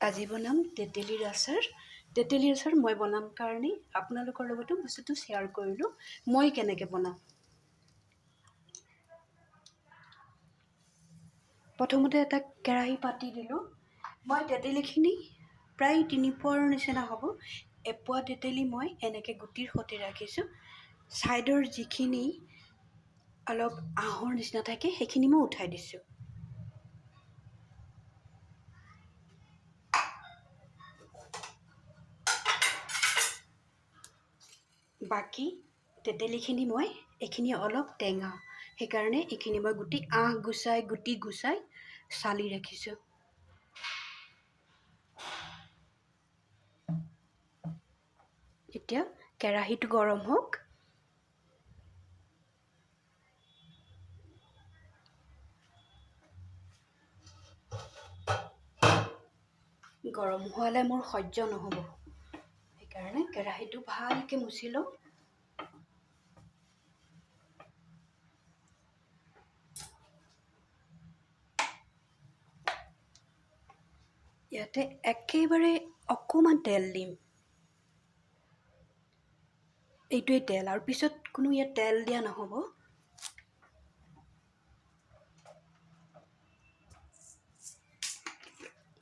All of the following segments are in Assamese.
আজি বনাম তেতেলীৰ আচাৰ। তেতেলীৰ আচাৰ মই বনাম কাৰণে আপোনালোকৰ লগতো বস্তুটো শ্বেয়াৰ কৰিলোঁ মই কেনেকৈ বনাম। প্ৰথমতে এটা কেৰাহী পাতি দিলোঁ। মই তেতেলীখিনি প্ৰায় 3 পোৱাৰ নিচিনা হ'ব। এপোৱা তেতেলী মই এনেকৈ গুটিৰ সৈতে ৰাখিছোঁ। ছাইডৰ যিখিনি অলপ আহৰ নিচিনা থাকে সেইখিনি মই উঠাই দিছোঁ। বাকী তেতেলীখিনি মই এইখিনি অলপ টেঙা, সেইকাৰণে এইখিনি মই গুটি গুচাই চালি ৰাখিছোঁ। এতিয়া কেৰাহীটো গৰম হওক। গৰম হোৱালে মোৰ সহ্য নহ'ব, সেইকাৰণে কেৰাহীটো ভালকৈ মুচি লওঁ। ইয়াতে একেবাৰে অকণমান তেল দিম। এইটোৱেই তেল, আৰু পিছত কোনো ইয়াত তেল দিয়া নহ'ব।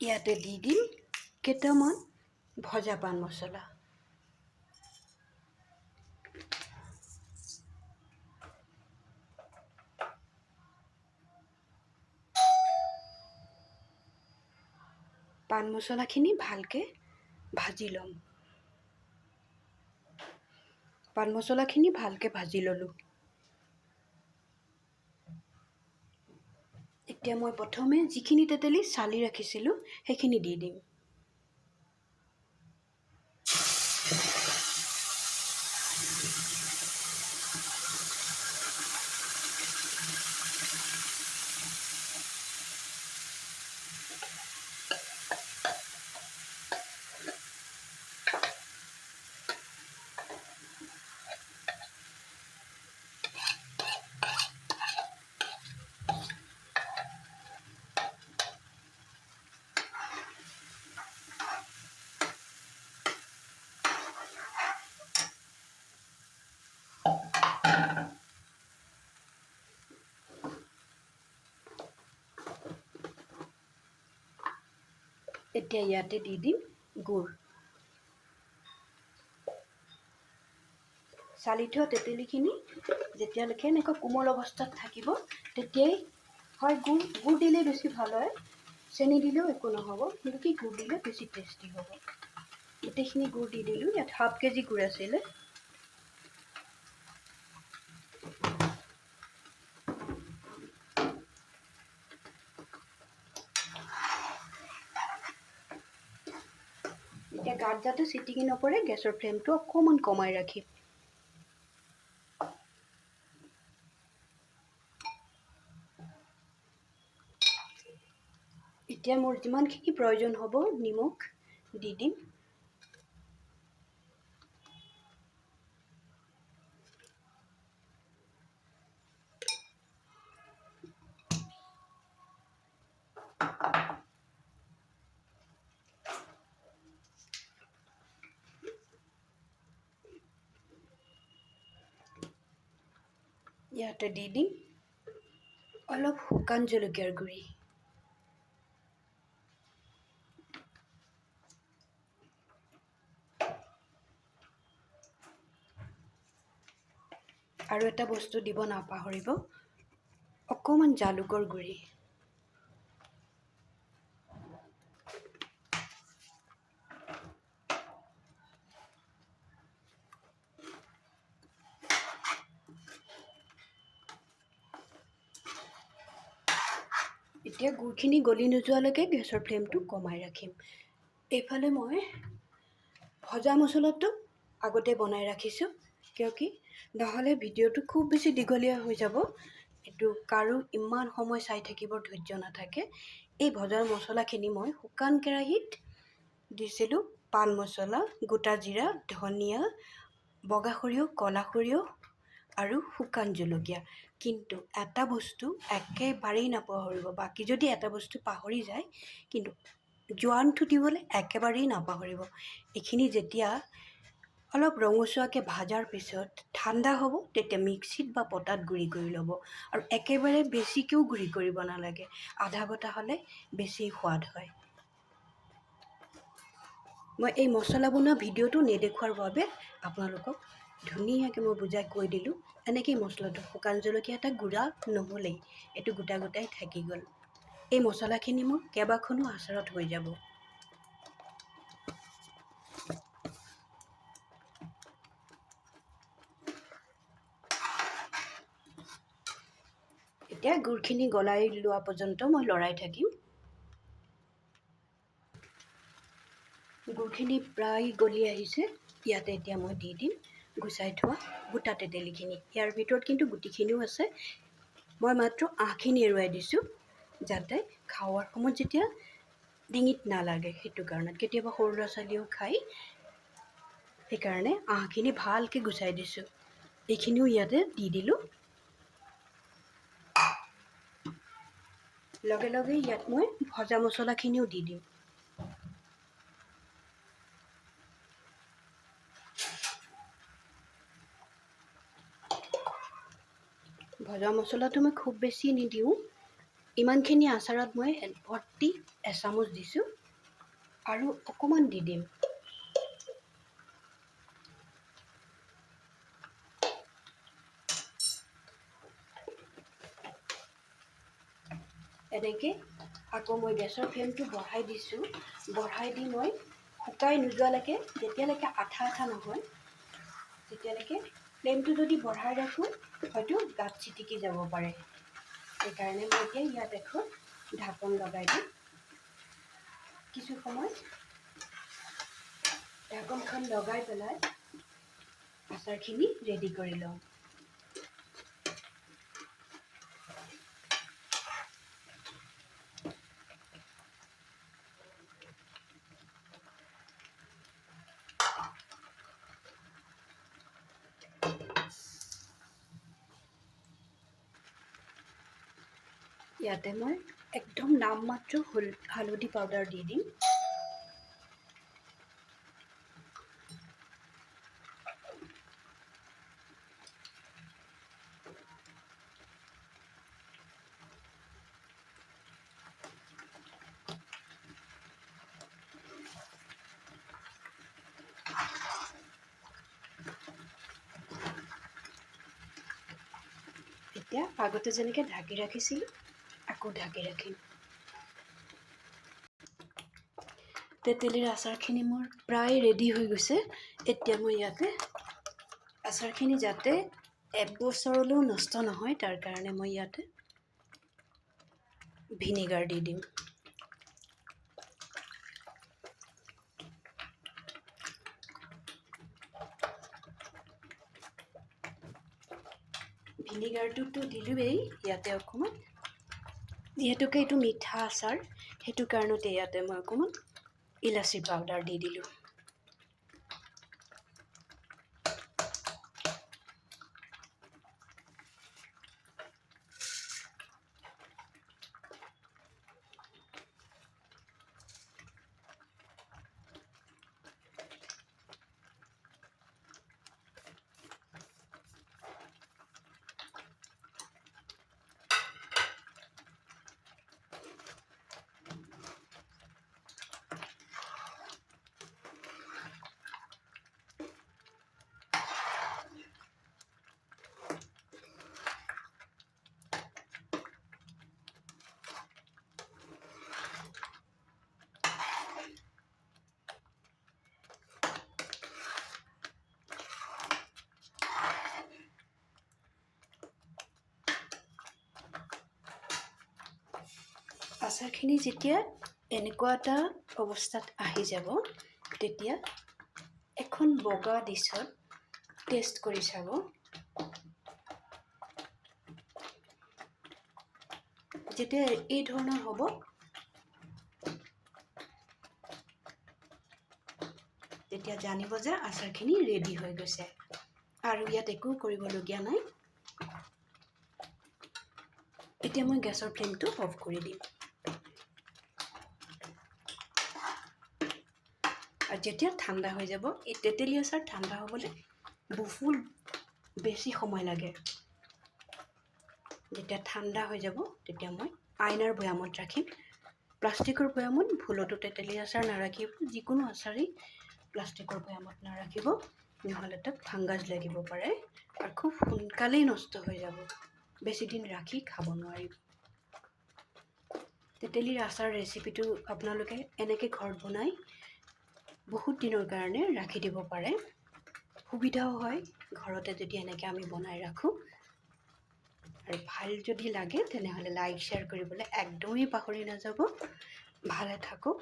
ইয়াতে দি দিম কেইটামান ভজা পান মছলা। পান মছলাখিনি ভালকৈ ভাজি ল'ম। পান মছলাখিনি ভালকৈ ভাজি ল'লোঁ। এতিয়া মই প্ৰথমে যিখিনি তেতেলী চালি ৰাখিছিলোঁ সেইখিনি দি দিম। এতিয়া ইয়াতে দি দিম গুড়। চালি থোৱা তেতেলীখিনি যেতিয়ালৈকে এনেকুৱা কোমল অৱস্থাত থাকিব তেতিয়াই হয় গুড় দিলে বেছি ভাল হয়। চেনি দিলেও একো নহ'ব, কিন্তু কি গুড় দিলে বেছি টেষ্টি হ'ব। গোটেইখিনি গুড় দি দিলোঁ। ইয়াত ½ কেজি গুড় আছিলে। এতিয়া গাত যাতে চিটিকি নপৰে গেছৰ ফ্লেমটো অকণমান কমাই ৰাখিম। এতিয়া মোৰ যিমানখিনি প্ৰয়োজন হ'ব নিমখ দি দিম। ইয়াতে দি দিম অলপ শুকান জলকীয়াৰ গুড়ি। আৰু এটা বস্তু দিব নাপাহৰিব, অকণমান জালুকৰ গুড়ি। এতিয়া গুড়খিনি গলি নোযোৱালৈকে গেছৰ ফ্লেমটো কমাই ৰাখিম। এইফালে মই ভজা মছলাটো আগতে বনাই ৰাখিছোঁ, কিয় কি নহ'লে ভিডিঅ'টো খুব বেছি দীঘলীয়া হৈ যাব। এইটো কাৰো ইমান সময় চাই থাকিবৰ ধৈৰ্য নাথাকে। এই ভজা মছলাখিনি মই শুকান কেৰাহীত দিছিলোঁ। পান মছলা, গোটা জিৰা, ধনিয়া, বগা সৰিয়হ, ক'লা সৰিয়হ আৰু শুকান জলকীয়া। কিন্তু এটা বস্তু একেবাৰেই নাপাহৰিব, বাকী যদি এটা বস্তু পাহৰি যায় কিন্তু জোৱানটো দিবলৈ একেবাৰেই নাপাহৰিব। এইখিনি যেতিয়া অলপ ৰঙচুৱাকৈ ভাজাৰ পিছত ঠাণ্ডা হ'ব, তেতিয়া মিক্সিত বা পটাত গুড়ি কৰি ল'ব। আৰু একেবাৰে বেছিকৈও গুড়ি কৰিব নালাগে, আধা বটা হ'লে বেছি সোৱাদ হয়। মই এই মছলা বনোৱা ভিডিঅ'টো নেদেখুৱাৰ বাবে আপোনালোকক ধুনীয়াকৈ মই বুজাই কৈ দিলোঁ। এনেকেই মছলাটো শুকান জলকীয়া এটা গুড়া নহ'লেই, এইটো গোটা গোটাই থাকি গ'ল। এই মছলাখিনি মোৰ কেইবাখনো আচাৰত হৈ যাব। এতিয়া গুড়খিনি গলাই লোৱা পৰ্যন্ত মই লৰাই থাকিম। গুড়খিনি প্ৰায় গলি আহিছে। ইয়াতে এতিয়া মই দি দিম গুচাই থোৱা গোটা তেতেলীখিনি। ইয়াৰ ভিতৰত কিন্তু গুটিখিনিও আছে। মই মাত্ৰ আঁহখিনি এৰুৱাই দিছোঁ, যাতে খাৱাৰ সময়ত যেতিয়া ডিঙিত নালাগে, সেইটো কাৰণত। কেতিয়াবা সৰু ল'ৰা ছোৱালীয়েও খায়, সেইকাৰণে আঁহখিনি ভালকৈ গুচাই দিছোঁ। এইখিনিও ইয়াতে দি দিলোঁ। লগে লগে ইয়াত মই ভজা মছলাখিনিও দি দিম। ভজা মছলাটো মই খুব বেছি নিদিওঁ। ইমানখিনি আচাৰত মই ভৰ্তি এচামুচ দিছোঁ আৰু অকণমান দি দিম। এনেকৈ আকৌ মই গেছৰ ফ্লেমটো বঢ়াই দিছোঁ। বঢ়াই দি মই শুকাই নোযোৱালৈকে, যেতিয়ালৈকে আঠা আঠা নহয়, তেতিয়ালৈকে ফ্লেমটো যদি বঢ়াই ৰাখোঁ হয়তো গাত ছিটিকি যাব পাৰে। সেইকাৰণে মই এতিয়া ইয়াত এখন ঢাকন লগাই দিম। কিছু সময় ঢাকনখন লগাই পেলাই আচাৰখিনি ৰেডি কৰি লওঁ। ইয়াতে মই একদম নামমাত্ৰ হালধি পাউডাৰ দি দিম। এতিয়া আগতে যেনেকৈ ঢাকি ৰাখিছিলোঁ, আকৌ ঢাকি ৰাখিম। তেতেলীৰ আচাৰখিনি মোৰ প্ৰায় ৰেডি হৈ গৈছে। এতিয়া মই ইয়াতে আচাৰখিনি যাতে এবছৰলৈও নষ্ট নহয়, তাৰ কাৰণে মই ইয়াতে ভিনেগাৰ দি দিম। ভিনেগাৰটোতো দিলোঁৱেই ইয়াতে অকণমান, যিহেতুকে এইটো মিঠা আচাৰ, সেইটো কাৰণতে ইয়াতে মই অকণমান ইলাচি পাউডাৰ দি দিলোঁ। আচাৰখিনি যেতিয়া এনেকুৱা এটা অৱস্থাত আহি যাব, তেতিয়া এখন বগা ডিছত টেষ্ট কৰি চাব। যেতিয়া এই ধৰণৰ হ'ব, তেতিয়া জানিব যে আচাৰখিনি ৰেডি হৈ গৈছে। আৰু ইয়াত একো কৰিবলগীয়া নাই। এতিয়া মই গেছৰ ফ্লেমটো অফ কৰি দিম। আৰু যেতিয়া ঠাণ্ডা হৈ যাব, এই তেতেলী আচাৰ ঠাণ্ডা হ'বলৈ বহুত বেছি সময় লাগে। যেতিয়া ঠাণ্ডা হৈ যাব তেতিয়া মই আইনাৰ বৈয়ামত ৰাখিম। প্লাষ্টিকৰ বৈয়ামত ভুলতো তেতেলী আচাৰ নাৰাখিব। যিকোনো আচাৰেই প্লাষ্টিকৰ বৈয়ামত নাৰাখিব, নহ'লে তাত ফাংগাছ লাগিব পাৰে আৰু খুব সোনকালেই নষ্ট হৈ যাব। বেছি দিন ৰাখি খাব নোৱাৰিব। তেতেলীৰ আচাৰ ৰেচিপিটো আপোনালোকে এনেকৈ ঘৰত বনাই বহুত দিনৰ কাৰণে ৰাখি দিব পাৰে। সুবিধাও হয় ঘৰতে যদি এনেকৈ আমি বনাই ৰাখোঁ। আৰু ভাল যদি লাগে তেনেহ'লে লাইক শ্বেয়াৰ কৰিবলৈ একদমেই পাহৰি নাযাব। ভালে থাকক,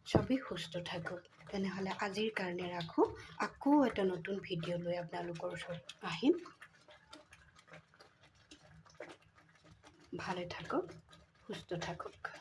চবেই সুস্থ থাকক। তেনেহ'লে আজিৰ কাৰণে ৰাখোঁ। আকৌ এটা নতুন ভিডিঅ' লৈ আপোনালোকৰ ওচৰত আহিম। ভালে থাকক, সুস্থ থাকক।